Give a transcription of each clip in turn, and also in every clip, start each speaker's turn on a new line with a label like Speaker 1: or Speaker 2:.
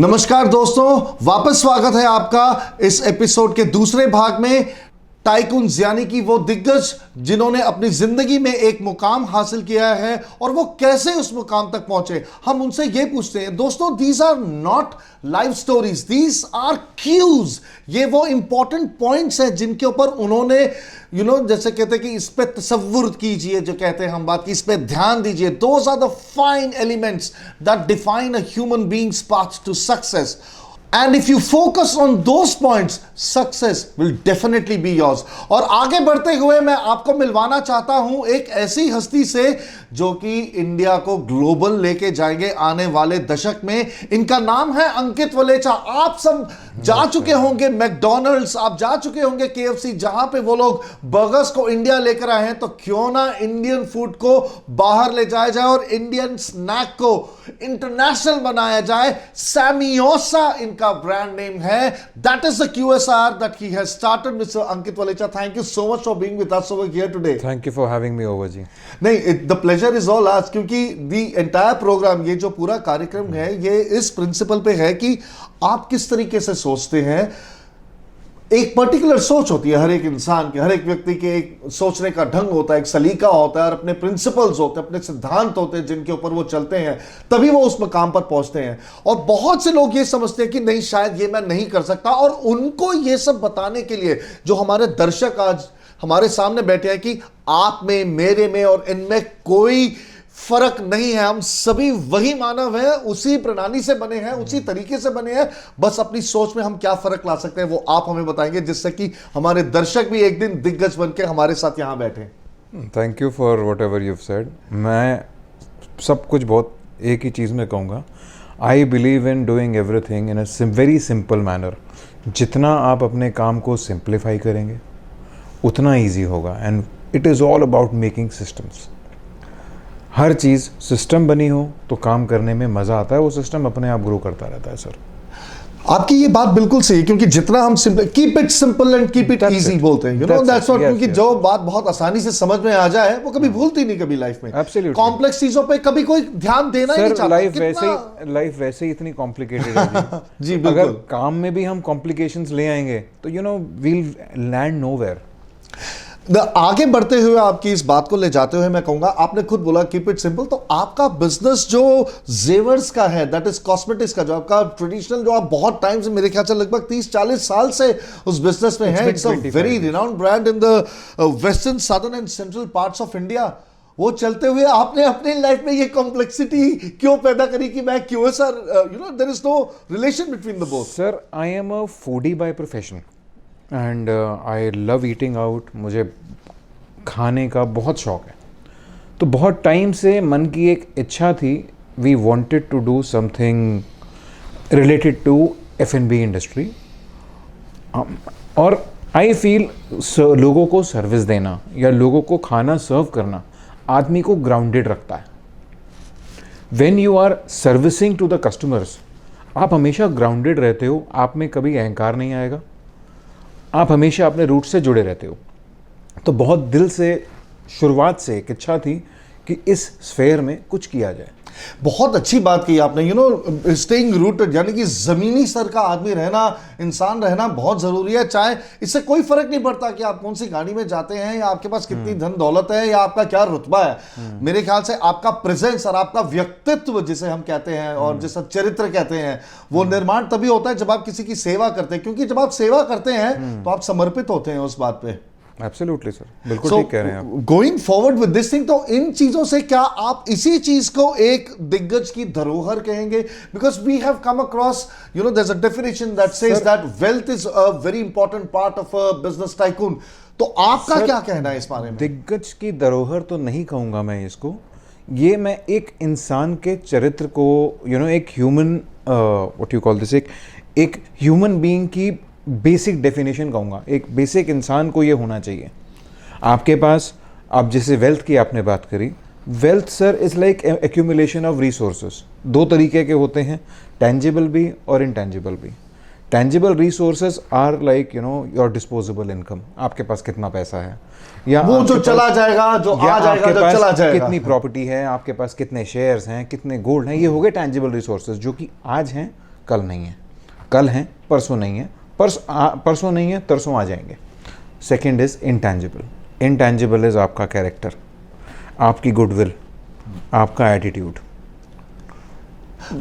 Speaker 1: नमस्कार दोस्तों, वापस स्वागत है आपका इस एपिसोड के दूसरे भाग में। टाइकून्स यानी कि वो दिग्गज जिन्होंने अपनी जिंदगी में एक मुकाम हासिल किया है और वो कैसे उस मुकाम तक पहुंचे, हम उनसे ये पूछते हैं। दोस्तों, these are not life stories, these are cues. ये वो इंपॉर्टेंट पॉइंट्स हैं जिनके ऊपर उन्होंने जैसे कहते हैं कि इस पे तसव्वुर कीजिए, जो कहते हैं हम बात की, इस पे ध्यान दीजिए। Those are the fine elements that define a human being's path to success. And if you focus on those points, success will definitely be yours. और आगे बढ़ते हुए मैं आपको मिलवाना चाहता हूं एक ऐसी हस्ती से जो कि इंडिया को ग्लोबल लेके जाएंगे आने वाले दशक में। इनका नाम है अंकित वलेचा। आप सब जा चुके होंगे मैकडॉनल्ड्स, आप जा चुके होंगे KFC, जहां पे वो लोग बर्गर्स को इंडिया लेकर आए हैं। तो क्यों ना इंडियन फूड को बाहर ले जाया जाए और इंडियन स्नैक को इंटरनेशनल बनाया जाए। सैमियोसा इनका ब्रांड नेम है। That is the QSR that he has started. Mr. Ankit Walecha, thank you so much for being with us over here today.
Speaker 2: Thank you for having me over जी।
Speaker 1: नहीं, the pleasure is all ours, क्योंकि the entire program, ये जो पूरा कार्यक्रम है, ये इस principal पे है कि आप किस तरीके से सोचते हैं। एक पर्टिकुलर सोच होती है हर एक इंसान के, हर एक व्यक्ति के एक सोचने का ढंग होता है, एक सलीका होता है और अपने प्रिंसिपल्स होते हैं, अपने सिद्धांत होते हैं जिनके ऊपर वो चलते हैं, तभी वो उस मकाम पर पहुंचते हैं। और बहुत से लोग ये समझते हैं कि नहीं, शायद ये मैं नहीं कर सकता। और उनको ये सब बताने के लिए जो हमारे दर्शक आज हमारे सामने बैठे हैं कि आप में, मेरे में और इनमें कोई फर्क नहीं है, हम सभी वही मानव हैं, उसी प्रणाली से बने हैं, उसी तरीके से बने हैं। बस अपनी सोच में हम क्या फर्क ला सकते हैं वो आप हमें बताएंगे, जिससे कि हमारे दर्शक भी एक दिन दिग्गज बनकर हमारे साथ यहां बैठे।
Speaker 2: Thank you for what ever you said. मैं सब कुछ बहुत एक ही चीज़ में कहूँगा, I believe in doing everything in a very simple manner. जितना आप अपने काम को सिंप्लीफाई करेंगे उतना ईजी होगा। And it is all about making systems. Her cheese system बनी हो तो काम करने में मज़ा आता है, वो सिस्टम अपने आप ग्रो करता रहता है। सर,
Speaker 1: आपकी ये बात बिल्कुल सही है, क्योंकि जितना हम simple, keep it simple and keep it easy बोलते हैं, दैट्स व्हाट। क्योंकि जो बात बहुत आसानी से समझ में आ जाए वो कभी भूलती नहीं कभी लाइफ में। कॉम्प्लेक्स चीजों पे कभी कोई ध्यान देना ही नहीं चाहता।
Speaker 2: लाइफ वैसे ही इतनी कॉम्प्लिकेटेड है
Speaker 1: जी।
Speaker 2: अगर काम में भी हम कॉम्प्लिकेशंस ले आएंगे तो वील लैंड नोवेयर।
Speaker 1: आगे बढ़ते हुए आपकी इस बात को ले जाते हुए मैं कहूंगा, आपने खुद बोला कीप इट सिंपल, तो आपका बिजनेस जो जेवर्स का है, दैट इज कॉस्मेटिक्स का, जो आपका ट्रेडिशनल, जो आप बहुत टाइम से, मेरे ख्याल से लगभग 30-40 साल से उस बिजनेस में है। It's a very renowned brand in the western, southern and central parts of India. वो चलते हुए आपने अपनी लाइफ में ये कॉम्प्लेक्सिटी क्यों पैदा करी कि मैं QSR, there is no relation between the both?
Speaker 2: Sir, I am a foodie by profession and I love eating out. मुझे खाने का बहुत शौक है। तो बहुत टाइम से मन की एक इच्छा थी, we wanted to do something related to F&B industry. और आई फील लोगों को सर्विस देना या लोगों को खाना सर्व करना आदमी को ग्राउंडेड रखता है। When you are servicing to the customers, आप हमेशा ग्राउंडेड रहते हो, आप में कभी अहंकार नहीं आएगा, आप हमेशा अपने रूट से जुड़े रहते हो। तो बहुत दिल से, शुरुआत से एक इच्छा थी कि इस स्फेयर में कुछ किया जाए।
Speaker 1: बहुत अच्छी बात की आपने। स्टेइंग रूटेड, यानी कि जमीनी स्तर का आदमी रहना, इंसान रहना बहुत जरूरी है। चाहे इससे कोई फर्क नहीं पड़ता कि आप कौन सी गाड़ी में जाते हैं, या आपके पास कितनी धन दौलत है, या आपका क्या रुतबा है। मेरे ख्याल से आपका प्रेजेंस और आपका व्यक्तित्व, जिसे हम कहते हैं और जिसे चरित्र कहते हैं, वो निर्माण तभी होता है जब आप किसी की सेवा करते हैं। क्योंकि जब आप सेवा करते हैं तो आप समर्पित होते हैं उस बात पे।
Speaker 2: एब्सोल्युटली सर, बिल्कुल ठीक कह रहे हैं आप।
Speaker 1: Going forward with this thing, तो इन चीजों से क्या आप इसी चीज को एक दिग्गज की धरोहर कहेंगे? Because we have come across, there is a definition that says that wealth is a very important part of a business tycoon. तो आपका क्या कहना है इस बारे में?
Speaker 2: दिग्गज की धरोहर तो नहीं कहूंगा मैं इसको। ये मैं एक इंसान के चरित्र को, एक human, what you call this, एक ह्यूमन बीइंग की बेसिक डेफिनेशन कहूँगा। एक बेसिक इंसान को ये होना चाहिए। आपके पास, आप जैसे वेल्थ की आपने बात करी, wealth sir is like accumulation of resources. दो तरीके के होते हैं, टेंजिबल भी और इनटेंजिबल भी। Tangible resources are like your disposable income. आपके पास कितना पैसा है, या
Speaker 1: वो जो चला जाएगा, जो आ जाएगा, जो चला जाएगा,
Speaker 2: कितनी प्रॉपर्टी है, आपके पास कितने शेयर्स हैं, कितने गोल्ड हैं, ये हो गए टेंजिबल रिसोर्सेज जो कि आज हैं कल नहीं है, कल हैं परसों नहीं है, परसों नहीं है तरसों आ जाएंगे। Second is intangible. Intangible is आपका कैरेक्टर, आपकी गुडविल, आपका एटीट्यूड।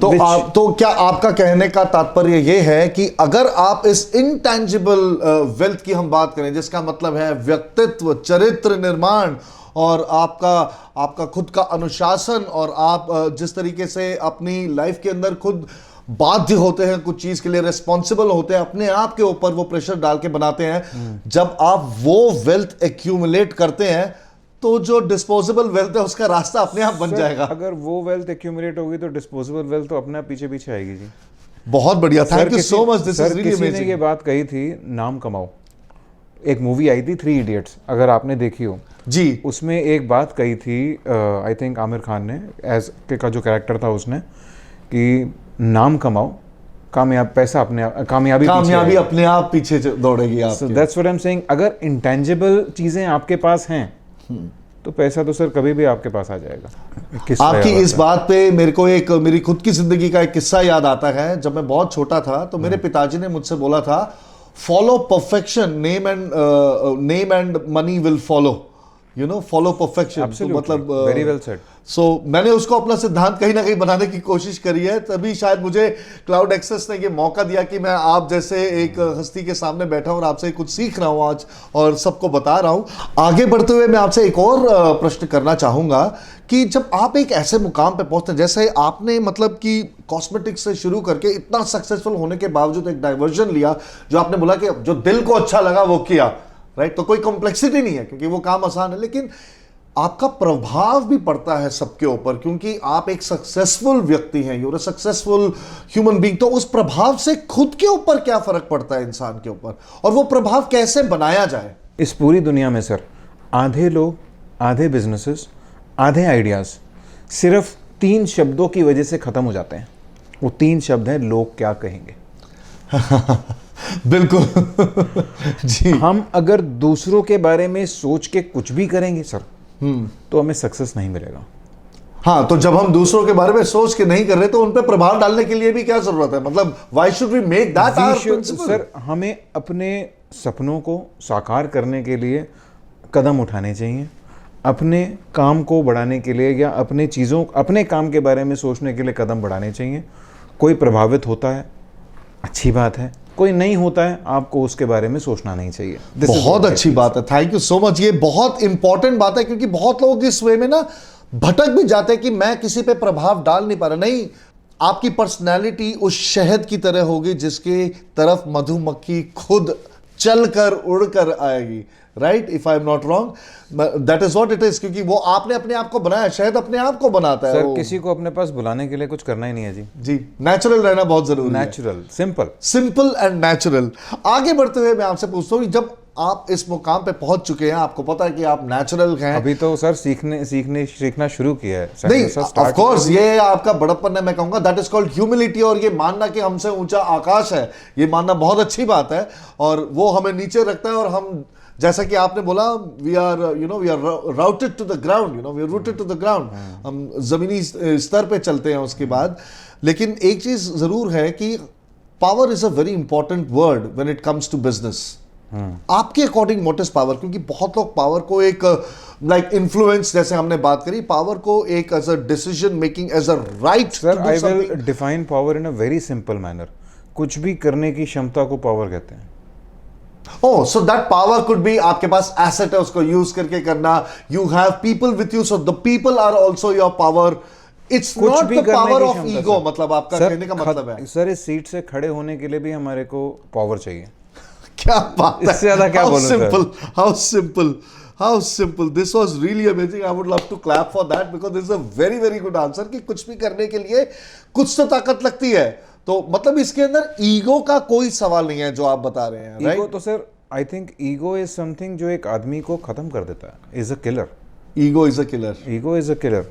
Speaker 1: तो क्या आपका कहने का तात्पर्य यह है कि अगर आप इस इंटैंजिबल वेल्थ की हम बात करें, जिसका मतलब है व्यक्तित्व, चरित्र निर्माण और आपका खुद का अनुशासन, और आप जिस तरीके से अपनी लाइफ के अंदर खुद बाध्य होते हैं, कुछ चीज के लिए रिस्पॉन्सिबल होते हैं, अपने आप के ऊपर वो प्रेशर डाल के बनाते हैं, जब आप वो वेल्थ एक्यूमुलेट करते हैं तो जो डिस्पोजेबल वेल्थ है उसका रास्ता अपने आप बन जाएगा।
Speaker 2: अगर वो वेल्थ एक्यूमुलेट होगी तो डिस्पोजेबल वेल्थ तो अपने आप पीछे पीछे आएगी जी।
Speaker 1: बहुत बढ़िया, thank you so much, this is really
Speaker 2: किसी ने
Speaker 1: अमेजिंग।
Speaker 2: ये बात कही थी, नाम कमाओ। एक मूवी आई थी 3 इडियट्स, अगर आपने देखी हो
Speaker 1: जी,
Speaker 2: उसमें एक बात कही थी, आई थिंक आमिर खान ने एज के का जो कैरेक्टर था उसने, कि नाम कमाओ, कामयाबी
Speaker 1: कामयाबी अपने आप पीछे दौड़ेगी
Speaker 2: सो
Speaker 1: आपके।
Speaker 2: That's what I am saying. अगर इंटेंजिबल चीजें आपके पास हैं तो पैसा तो सर कभी भी आपके पास आ जाएगा। किस्सा
Speaker 1: आपकी
Speaker 2: याद
Speaker 1: इस
Speaker 2: आता है।
Speaker 1: बात पे मेरे को एक मेरी खुद की जिंदगी का एक किस्सा याद आता है। जब मैं बहुत छोटा था तो मेरे पिताजी ने मुझसे बोला था, follow perfection, name and money will follow, you know, follow perfection.
Speaker 2: Absolutely.
Speaker 1: मतलब
Speaker 2: Very well said.
Speaker 1: सो मैंने उसको अपना सिद्धांत कहीं ना कहीं बनाने की कोशिश करी है, तभी शायद मुझे क्लाउड एक्सेस ने ये मौका दिया कि मैं आप जैसे एक हस्ती के सामने बैठा हूं और आपसे कुछ सीख रहा हूं आज और सबको बता रहा हूं। आगे बढ़ते हुए मैं आपसे एक और प्रश्न करना चाहूंगा कि जब आप एक ऐसे मुकाम पे पहुंचते हैं, जैसे आपने मतलब कि कॉस्मेटिक्स से शुरू करके इतना सक्सेसफुल होने के बावजूद एक डाइवर्जन लिया, जो आपने बोला कि जो दिल को अच्छा लगा वो किया, राइट? तो कोई कॉम्प्लेक्सिटी नहीं है क्योंकि वो काम आसान है, लेकिन आपका प्रभाव भी पड़ता है सबके ऊपर क्योंकि आप एक सक्सेसफुल व्यक्ति हैं, you're a successful human being. तो उस प्रभाव से खुद के ऊपर क्या फर्क पड़ता है इंसान के ऊपर, और वो प्रभाव कैसे बनाया जाए?
Speaker 2: इस पूरी दुनिया में सर आधे लोग, आधे बिजनेसेस, आधे आइडियाज सिर्फ 3 शब्दों की वजह से खत्म हो जाते हैं। वो 3 शब्द हैं, लोग क्या कहेंगे।
Speaker 1: बिल्कुल जी।
Speaker 2: हम अगर दूसरों के बारे में सोच के कुछ भी करेंगे सर तो हमें सक्सेस नहीं मिलेगा।
Speaker 1: हाँ, तो जब हम दूसरों के बारे में सोच के नहीं कर रहे तो उन पे प्रभाव डालने के लिए भी क्या जरूरत है? मतलब why should we make that our principle?
Speaker 2: Sir हमें अपने सपनों को साकार करने के लिए कदम उठाने चाहिए, अपने काम को बढ़ाने के लिए या अपने काम के बारे में सोचने के लिए कदम बढ़ाने चाहिए। कोई प्रभावित होता है, अच्छी बात है, कोई नहीं होता है, आपको उसके बारे में सोचना नहीं चाहिए।
Speaker 1: बहुत अच्छी बात है, थैंक यू सो मच। ये बहुत इंपॉर्टेंट बात है क्योंकि बहुत लोग इस वे में ना भटक भी जाते हैं कि मैं किसी पे प्रभाव डाल नहीं पा रहा। नहीं, आपकी पर्सनैलिटी उस शहद की तरह होगी जिसके तरफ मधुमक्खी खुद चलकर उड़कर आएगी, right? If I am not wrong, that is what it is, क्योंकि वो आपने अपने आप को बनाया, शहद अपने आप को बनाता है।
Speaker 2: सर किसी को अपने पास बुलाने के लिए कुछ करना ही नहीं है जी।
Speaker 1: जी, नेचुरल रहना बहुत जरूरी है।
Speaker 2: Natural,
Speaker 1: simple and natural. आगे बढ़ते हुए मैं आपसे पूछता हूँ, जब आप इस मुकाम पे पहुंच चुके हैं, आपको पता है कि आप नेचुरल हैं,
Speaker 2: अभी तो सर सीखना शुरू किया है।
Speaker 1: नहीं, ऑफ कोर्स ये आपका बड़प्पन है, मैं कहूंगा दैट इज कॉल्ड ह्यूमिलिटी। और ये मानना कि हमसे ऊंचा आकाश है, ये मानना बहुत अच्छी बात है, और वो हमें नीचे रखता है। और हम, जैसा कि आपने बोला, we are routed to the ground, we are rooted to the ground. हम जमीनी स्तर पे चलते हैं उसके बाद। लेकिन एक चीज जरूर है कि power is a very important word when it comes to business. आपके अकॉर्डिंग व्हाट इज पावर? क्योंकि बहुत लोग पावर को एक लाइक इन्फ्लुएंस, जैसे हमने बात करी, पावर को एक as a decision making, as a right.
Speaker 2: Sir I will define power in a very simple manner. कुछ भी करने की क्षमता को पावर कहते हैं।
Speaker 1: Oh, so that power could be आपके पास एसेट है, उसको यूज करके करना। You have people with you, so the people are also your power. It's not the power of ego, मतलब आपका कहने का मतलब है।
Speaker 2: सर इस सीट से खड़े होने के लिए भी हमारे को पावर चाहिए।
Speaker 1: क्या बात है,
Speaker 2: इससे ज्यादा क्या बोलूं sir?
Speaker 1: How simple. This was really amazing. I would love to clap for that because this is a very very good answer कि कुछ भी करने के लिए कुछ तो ताकत लगती है। तो मतलब इसके अंदर ईगो का कोई सवाल नहीं है जो आप बता रहे हैं, राइट?
Speaker 2: ईगो तो sir, I think ego is something जो एक आदमी को खत्म कर देता है। Is a killer.
Speaker 1: Ego is a killer.
Speaker 2: Ego is a killer.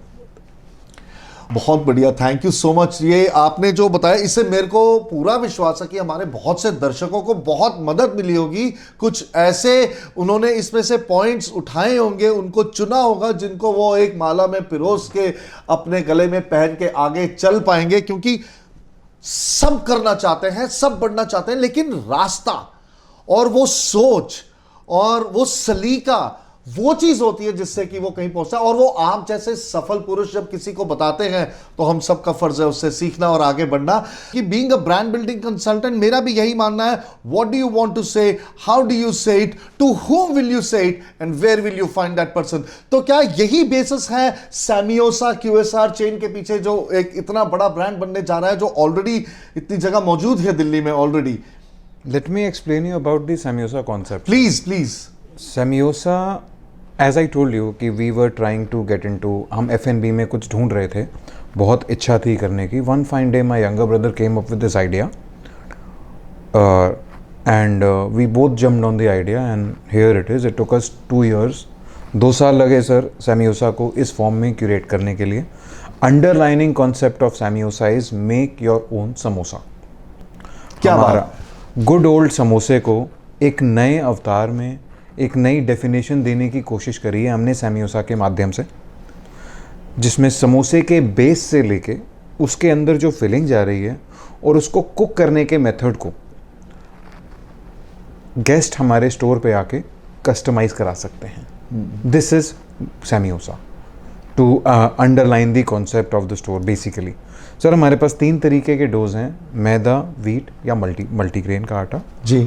Speaker 1: बहुत बढ़िया, थैंक यू सो मच। ये आपने जो बताया, इससे मेरे को पूरा विश्वास है कि हमारे बहुत से दर्शकों को बहुत मदद मिली होगी। कुछ ऐसे उन्होंने इसमें से पॉइंट्स उठाए होंगे, उनको चुना होगा, जिनको वो एक माला में पिरोस के अपने गले में पहन के आगे चल पाएंगे। क्योंकि सब करना चाहते हैं, सब बढ़ना चाहते हैं, लेकिन रास्ता और वो सोच और वो सलीका वो चीज होती है जिससे कि वो कहीं पहुंचता है। और वो आप जैसे सफल पुरुष जब किसी को बताते हैं तो हम सबका फर्ज है उससे सीखना और आगे बढ़ना। कि being a brand building consultant मेरा भी यही मानना है, what do you want to say, how do you say it, to whom will you say it and where will you find that person. तो क्या यही बेसिस है सैमियोसा QSR चेन के पीछे जो एक इतना बड़ा ब्रांड बनने जा रहा है, जो ऑलरेडी इतनी जगह मौजूद है दिल्ली में already?
Speaker 2: Let me explain you about the Samyosa concept.
Speaker 1: Please please.
Speaker 2: Samyosa, as I told you कि we were trying to get into, हम F&B में कुछ ढूंढ रहे थे, बहुत इच्छा थी करने की. One fine day my younger brother came up with this idea, and we both jumped on the idea and here it is. It took us 2 years. 2 साल लगे सर Samyosa को इस फॉर्म में क्यूरेट करने के लिए. Underlining concept of Samyosa is make your own samosa.
Speaker 1: क्या बात।
Speaker 2: गुड ओल्ड समोसे को एक नए अवतार में, एक नई डेफिनेशन देने की कोशिश करी है हमने सैमियोसा के माध्यम से, जिसमें समोसे के बेस से लेके उसके अंदर जो फिलिंग जा रही है और उसको कुक करने के मेथड को गेस्ट हमारे स्टोर पे आके कस्टमाइज करा सकते हैं. This is samiosa to underline the concept of the store. Basically sir हमारे पास 3 तरीके के डोज हैं, मैदा, व्हीट या मल्टीग्रेन का आटा
Speaker 1: जी.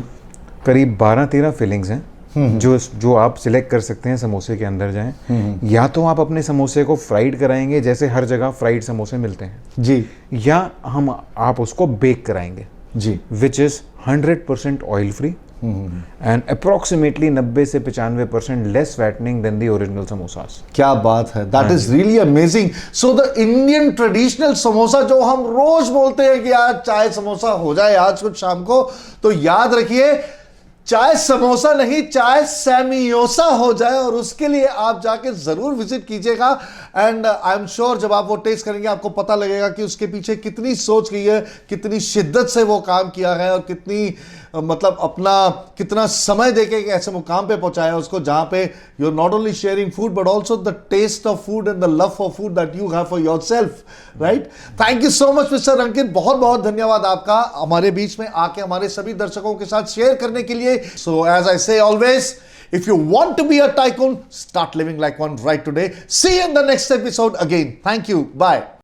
Speaker 2: करीब 12-13 फिलिंग्स हैं जो आप सिलेक्ट कर सकते हैं समोसे के अंदर जाएं. या तो आप अपने समोसे को फ्राइड कराएंगे जैसे हर जगह फ्राइड समोसे मिलते हैं
Speaker 1: जी,
Speaker 2: या आप उसको बेक कराएंगे
Speaker 1: जी,
Speaker 2: which is 100% oil free and approximately 90 से 95% less fattening than the original samosas.
Speaker 1: क्या बात है. That is really amazing. So the Indian traditional samosa जो हम रोज बोलते हैं कि आज चाय समोसा हो जाए आज कुछ शाम को, तो याद रखिए चाय समोसा नहीं, चाय सैमियोसा हो जाए. और उसके लिए आप जाके जरूर विजिट कीजिएगा. एंड आई एम श्योर जब आप वो टेस्ट करेंगे आपको पता लगेगा कि उसके पीछे कितनी सोच गई है, कितनी शिद्दत से वो काम किया है और कितनी मतलब अपना कितना समय देके एक ऐसे मुकाम पे पहुंचाया उसको जहां पे you are not only sharing food but also the taste of food and the love for food that you have for yourself. Right. Thank you so much mister Ankit. बहुत बहुत धन्यवाद आपका हमारे बीच में आके हमारे सभी दर्शकों के साथ शेयर करने के लिए. सो एज आई से always, if you want to be a tycoon, start living like one right today. See you in the next episode again. Thank you. Bye.